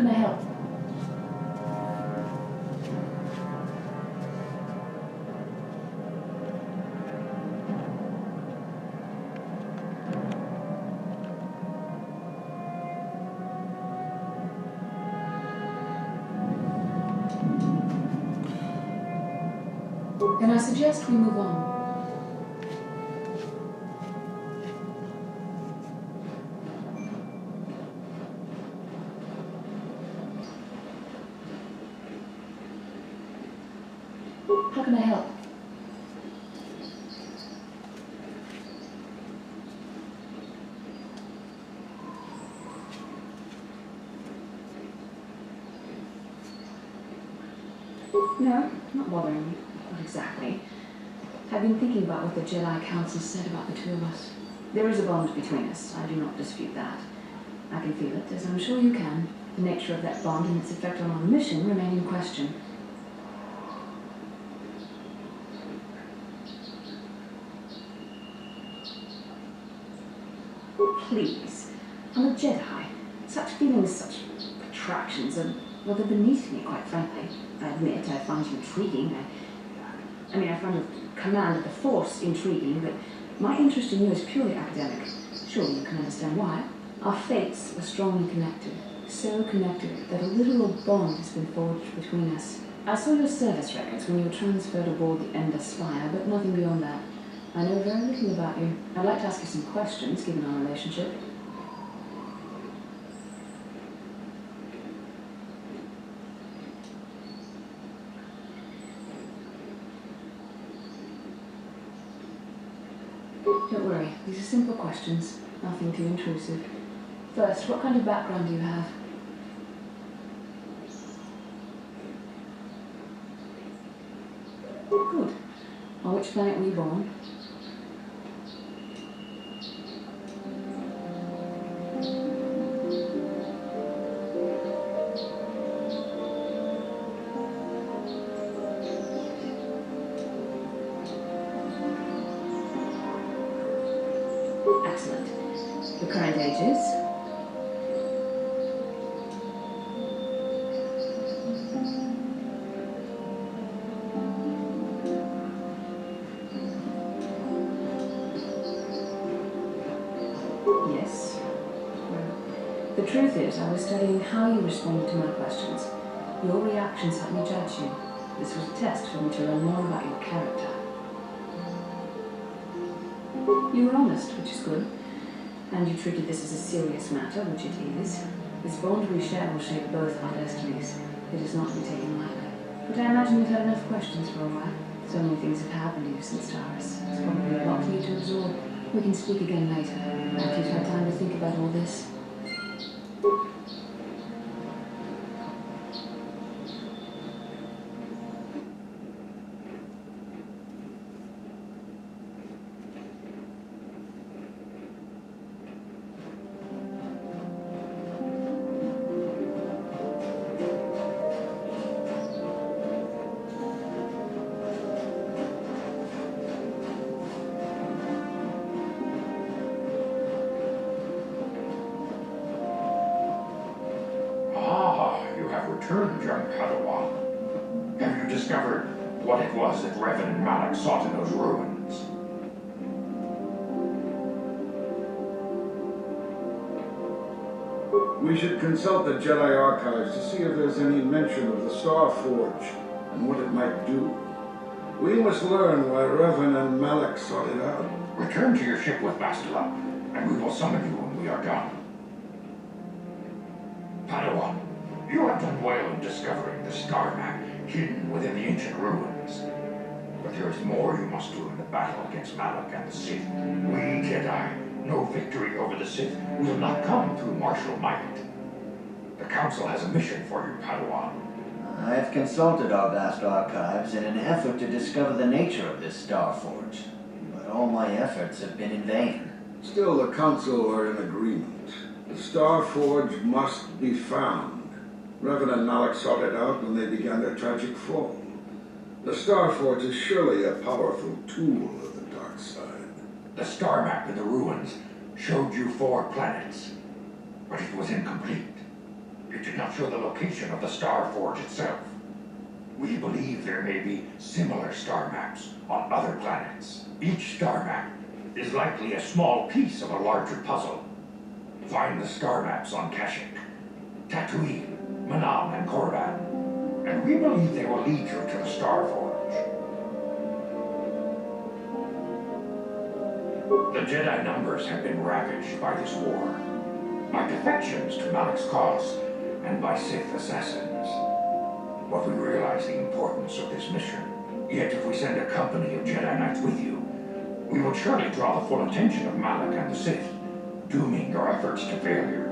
can I help? Then I suggest we move on. How can I help? No, not bothering me. Not exactly. I've been thinking about what the Jedi Council said about the two of us. There is a bond between us. I do not dispute that. I can feel it, as I'm sure you can. The nature of that bond and its effect on our mission remain in question. Please. I'm a Jedi. Such feelings, such attractions are, well, they're beneath me, quite frankly. I admit I find you intriguing. I find your command of the Force intriguing, but my interest in you is purely academic. Surely you can understand why. Our fates are strongly connected. So connected that a literal bond has been forged between us. I saw your service records when you were transferred aboard the Ender Spire, but nothing beyond that. I know very little about you. I'd like to ask you some questions, given our relationship. Don't worry, these are simple questions, nothing too intrusive. First, what kind of background do you have? Good. On which planet were you born? Excellent. Your current age is? Yes. Well, the truth is, I was studying how you responded to my questions. Your reactions helped me judge you. This was a test for me to learn more about your character. You were honest, which is good. And you treated this as a serious matter, which it is. This bond we share will shape both our destinies. It is not to be taken lightly. But I imagine you've had enough questions for a while. So many things have happened to you since Taurus. It's probably a lot for you to absorb. We can speak again later, after you've had time to think about all this. Returned, young Padawan. Have you discovered what it was that Revan and Malak sought in those ruins? We should consult the Jedi archives to see if there's any mention of the Star Forge and what it might do. We must learn why Revan and Malak sought it out. Return to your ship with Master Luck, and we will summon you when we are done. Padawan, you have done well in discovering the star map hidden within the ancient ruins. But there is more you must do in the battle against Malak and the Sith. We Jedi know victory over the Sith will not come through martial might. The Council has a mission for you, Padawan. I have consulted our vast archives in an effort to discover the nature of this Star Forge, but all my efforts have been in vain. Still, the Council are in agreement. The Star Forge must be found. Revan and Malak sought it out when they began their tragic fall. The Star Forge is surely a powerful tool of the dark side. The star map in the ruins showed you 4 planets, but it was incomplete. It did not show the location of the Star Forge itself. We believe there may be similar star maps on other planets. Each star map is likely a small piece of a larger puzzle. Find the star maps on Kashyyyk, Tatooine, Manam, and Korriban, and we believe they will lead you to the Star Forge. The Jedi numbers have been ravaged by this war, by defections to Malak's cause, and by Sith assassins. But we realize the importance of this mission. Yet if we send a company of Jedi Knights with you, we will surely draw the full attention of Malak and the Sith, dooming your efforts to failure.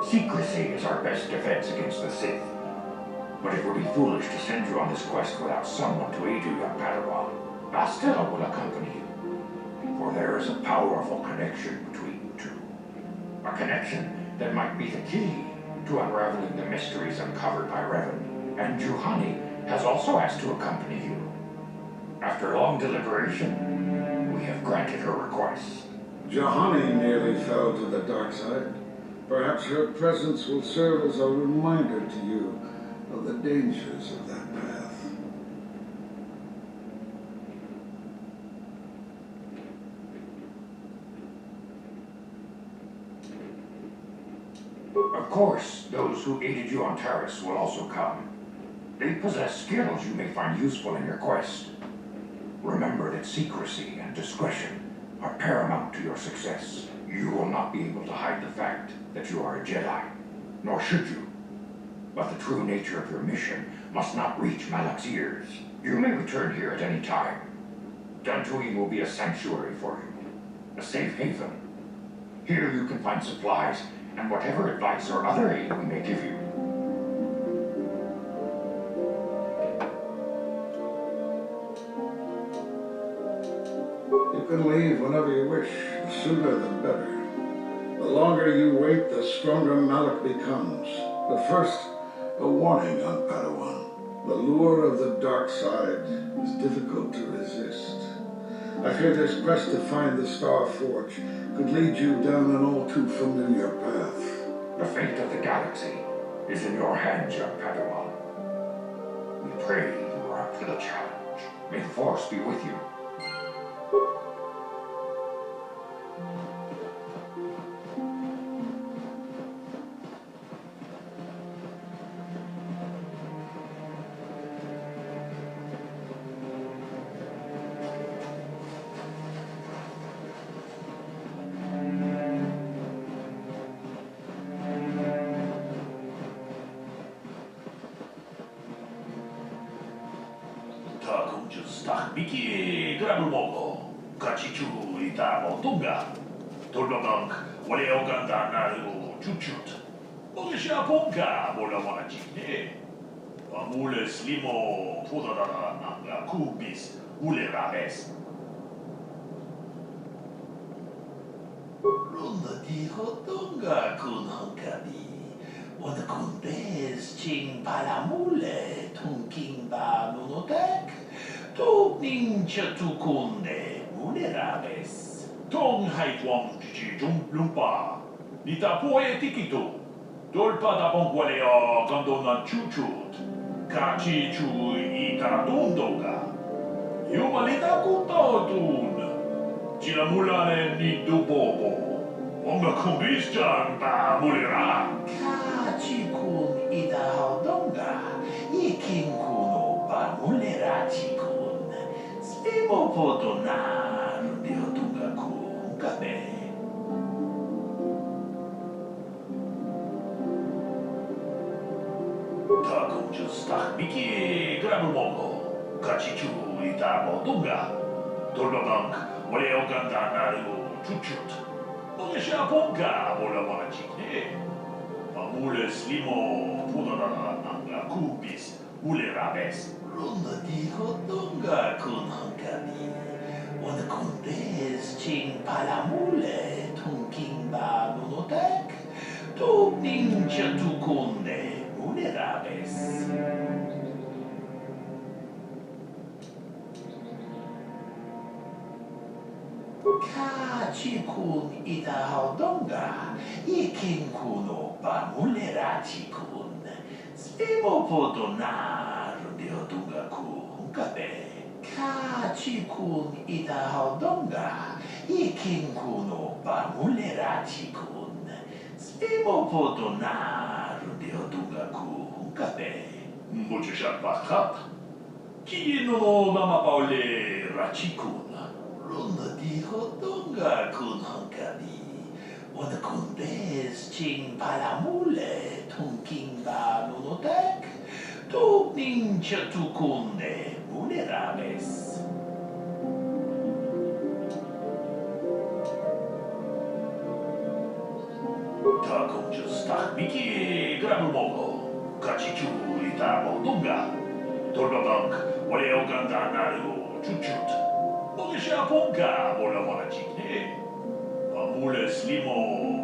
Secrecy is our best defense against the Sith. But it would be foolish to send you on this quest without someone to aid you, young Padawan. Bastila will accompany you, for there is a powerful connection between you two. A connection that might be the key to unraveling the mysteries uncovered by Revan. And Juhani has also asked to accompany you. After long deliberation, we have granted her request. Juhani nearly fell to the dark side. Perhaps her presence will serve as a reminder to you of the dangers of that path. Of course, those who aided you on Taris will also come. They possess skills you may find useful in your quest. Remember that secrecy and discretion are paramount to your success. You will not be able to hide the fact that you are a Jedi, nor should you. But the true nature of your mission must not reach Malak's ears. You may return here at any time. Dantooine will be a sanctuary for you, a safe haven. Here you can find supplies and whatever advice or other aid we may give you. You can leave whenever you wish, the sooner the better. The longer you wait, the stronger Malak becomes. But first, a warning on Padawan. The lure of the dark side is difficult to resist. I fear this quest to find the Star Forge could lead you down an all too familiar path. The fate of the galaxy is in your hands, young Padawan. We pray you are up to the challenge. May the Force be with you. Mickey Grabumogo, Kachichu ita Motunga, Tolbabank, Wale Oganda Naru Chuchut, Molisha Ponka, Mola Wanachine, Amule Slimo, Pudara Nanga Kubis, Ule Rames. Runda di Hotunga Kunhankabi, Wana Kundes, Ching Palamule, Tunking Ba Nunotek. Tog ninja tukunde munerabes. Tong haitwang jijum lumpa. Nita poe tikito. Dolpa da bongualeo gandonan chuchut. Kachi chu ita dundoga. Yumalita kutotun. Chilamulane ni dubobo. Onga kumbisjan ba mulera. Kachi kun ita hodonga. Ikin kuno ba mulera chiku. Spimo podonar de Otunga Kungabe. Takum Justach Miki Grabumogo, Kachichu ita Otunga, Dolbabank, Wale Oganda Naru Chuchut, Molisha Ponka, Mola Wanachine, Amule Slimo, Pudana Nanga Kubis, Ule Rabes. Runda di Hotunga Kunhankabi, Wana Kundes Ching Palamule, Tunking Ba Nunotek, Tog Ninja Tukunde, Munerabes. Kachikun itahodonga, ikinkuno pamulerachikun. Svimo podonar deodunga kunkabe. Kachikun itahodonga, ikinkuno pamulerachikun. Svimo podonar deodunga kunkabe. Mucho shapakat. Kino mama paule rachikun. Runda di hodonga kun hankali. Wana kun des ching palamule tunking ba nunotek. Tu ninja tukunde muleraves. Takong justak miki grabumogo. Kachichu itabo dunga. Torbabank wale oganda naru chuchut. Mogisha ponka bola wana chikne. Amule slimo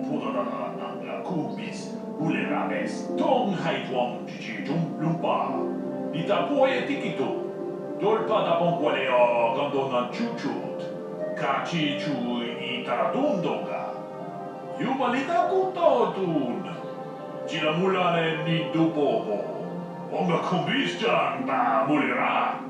pudana nanga kubis. Ule rames tong haitwang chichi jum lumpa. Nita poe tikito. Dolpa da ponkwale o gandona chuchut. Kachi chu ita dundonga. Yumalita kutotun. Chilamulane ni dupobo. Onga kumbistan ba mulera.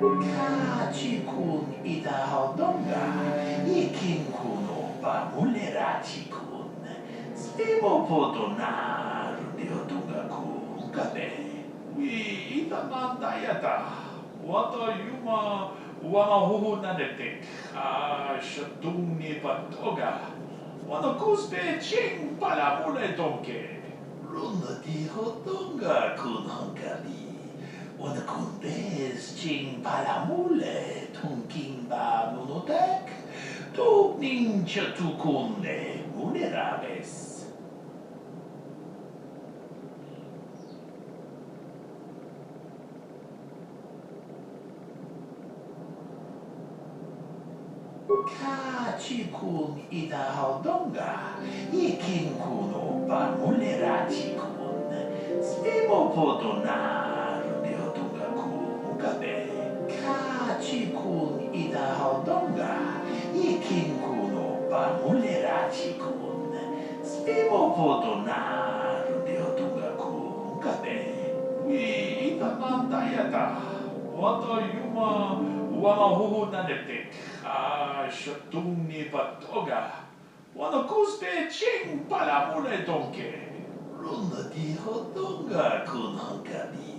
Kachikun itahodonga, ikinkuno ba mulerachikun. Svimo podonar deodunga kunkabe. Itamandayata. Wata yuma wama huhunadetek. Shatuni patoga. Wana kuspe ching palamule donke. Runa di hodonga kun hankali. Wana kundes ching palamule tunking ba nunotek. Tu ninja tukunde muleraves. Kachikun itahodonga, ikinkuno ba mulerachikun. Svimo podonar deodunga kunkabe. Kachikun itahodonga, ikinkuno ba mulerachikun. Svimo podonar deodunga kunkabe. Itamandayata. Wata yuma wama huhunadetek. Shatuni patoga. Wana kuspe ching palamule donke. Runa di hodonga kun hankali.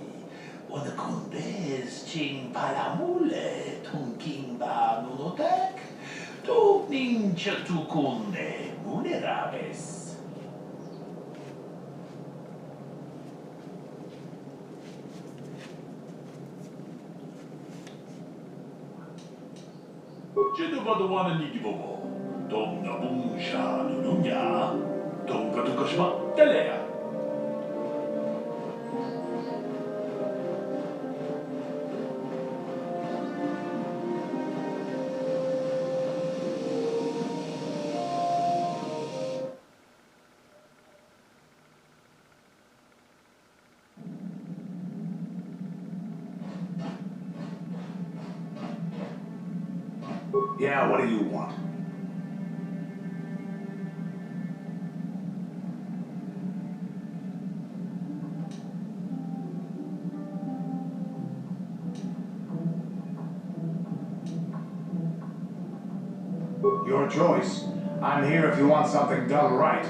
Wana kundes ching palamule tunking ba nunotek. Tu ninja tukunde muleraves. Jedovadovana nidibobo. Domna bunsha nununya. Domka tukashma telea. Yeah, what do you want? Your choice. I'm here if you want something done right.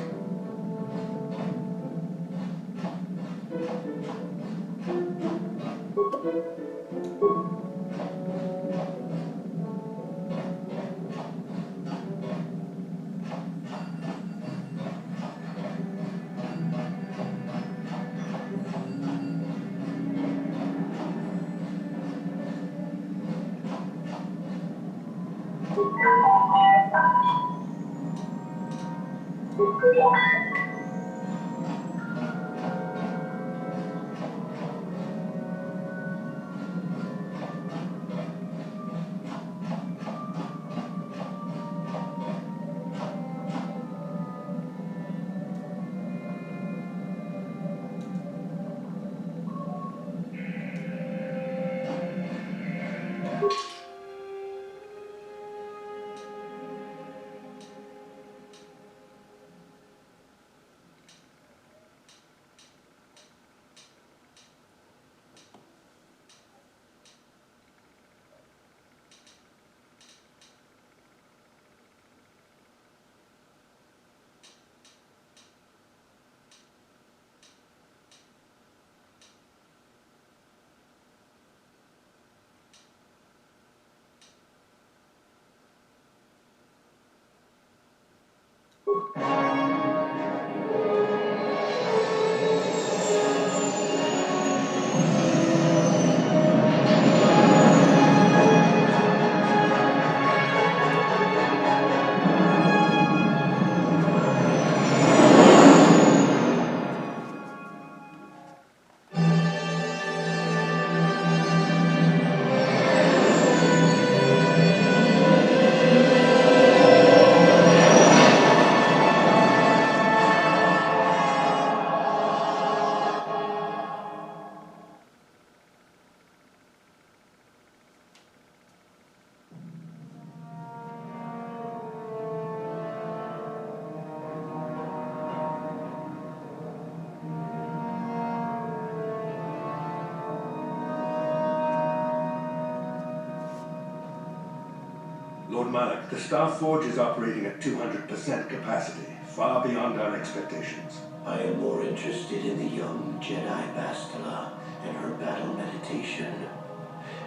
Malik, the Star Forge is operating at 200% capacity, far beyond our expectations. I am more interested in the young Jedi Bastila and her battle meditation.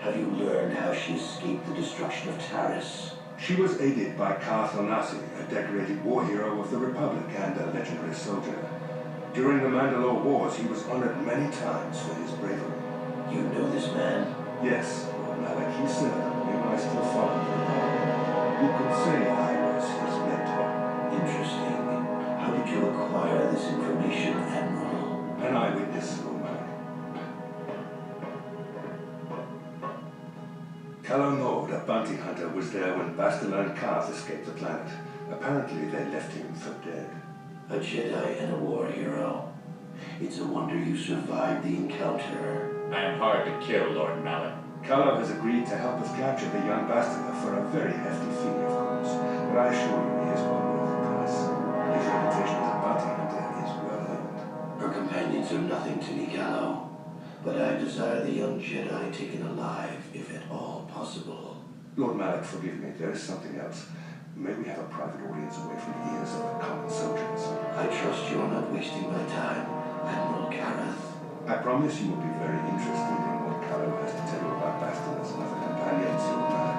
Have you learned how she escaped the destruction of Taris? She was aided by Karthonasi, a decorated war hero of the Republic and a legendary soldier. During the Mandalore Wars, he was honored many times for his bravery. You know this man? Yes, Lord Malik, he served when I still followed the Republic. You could say I was his mentor. Interesting. How did you acquire this information, Admiral? An eyewitness, Lord Malik. Calo Nord, a bounty hunter, was there when Bastila and Karth escaped the planet. Apparently, they left him for dead. A Jedi and a war hero. It's a wonder you survived the encounter. I am hard to kill, Lord Malik. Calo has agreed to help us capture the young Bastila for a very hefty fee, of course. But I assure you, he is well worth the price. His reputation as a bounty hunter is well earned. Her companions are nothing to me, Gallo. But I desire the young Jedi taken alive, if at all possible. Lord Malik, forgive me, there is something else. May we have a private audience away from the ears of the common soldiers? I trust you are not wasting my time, Admiral Gareth. I promise you will be very interested in what Calo has to tell you about Bastila's other companions, Lord Malik.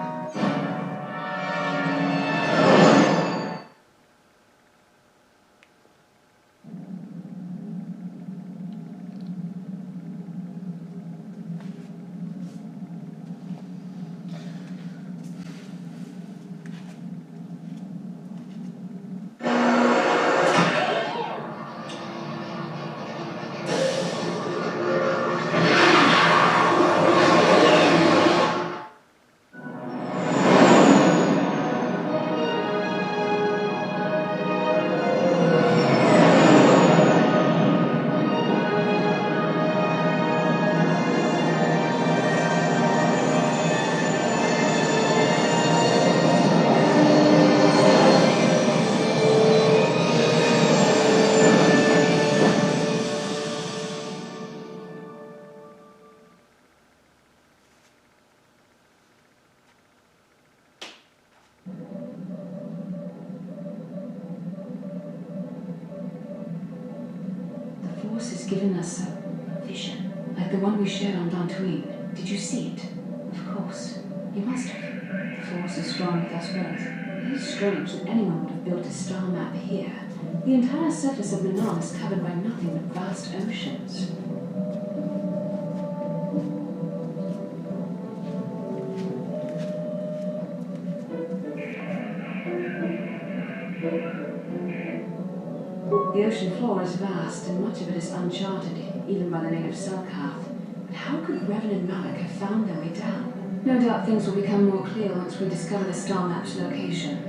The Force has given us a vision, like the one we shared on Dantooine. Did you see it? Of course. You must have. The Force is strong with us both. It is strange that anyone would have built a star map here. The entire surface of Manan is covered by nothing but vast oceans. The ocean floor is vast, and much of it is uncharted, even by the native Selkath. But how could Revan and Malik have found their way down? No doubt things will become more clear once we discover the star map's location.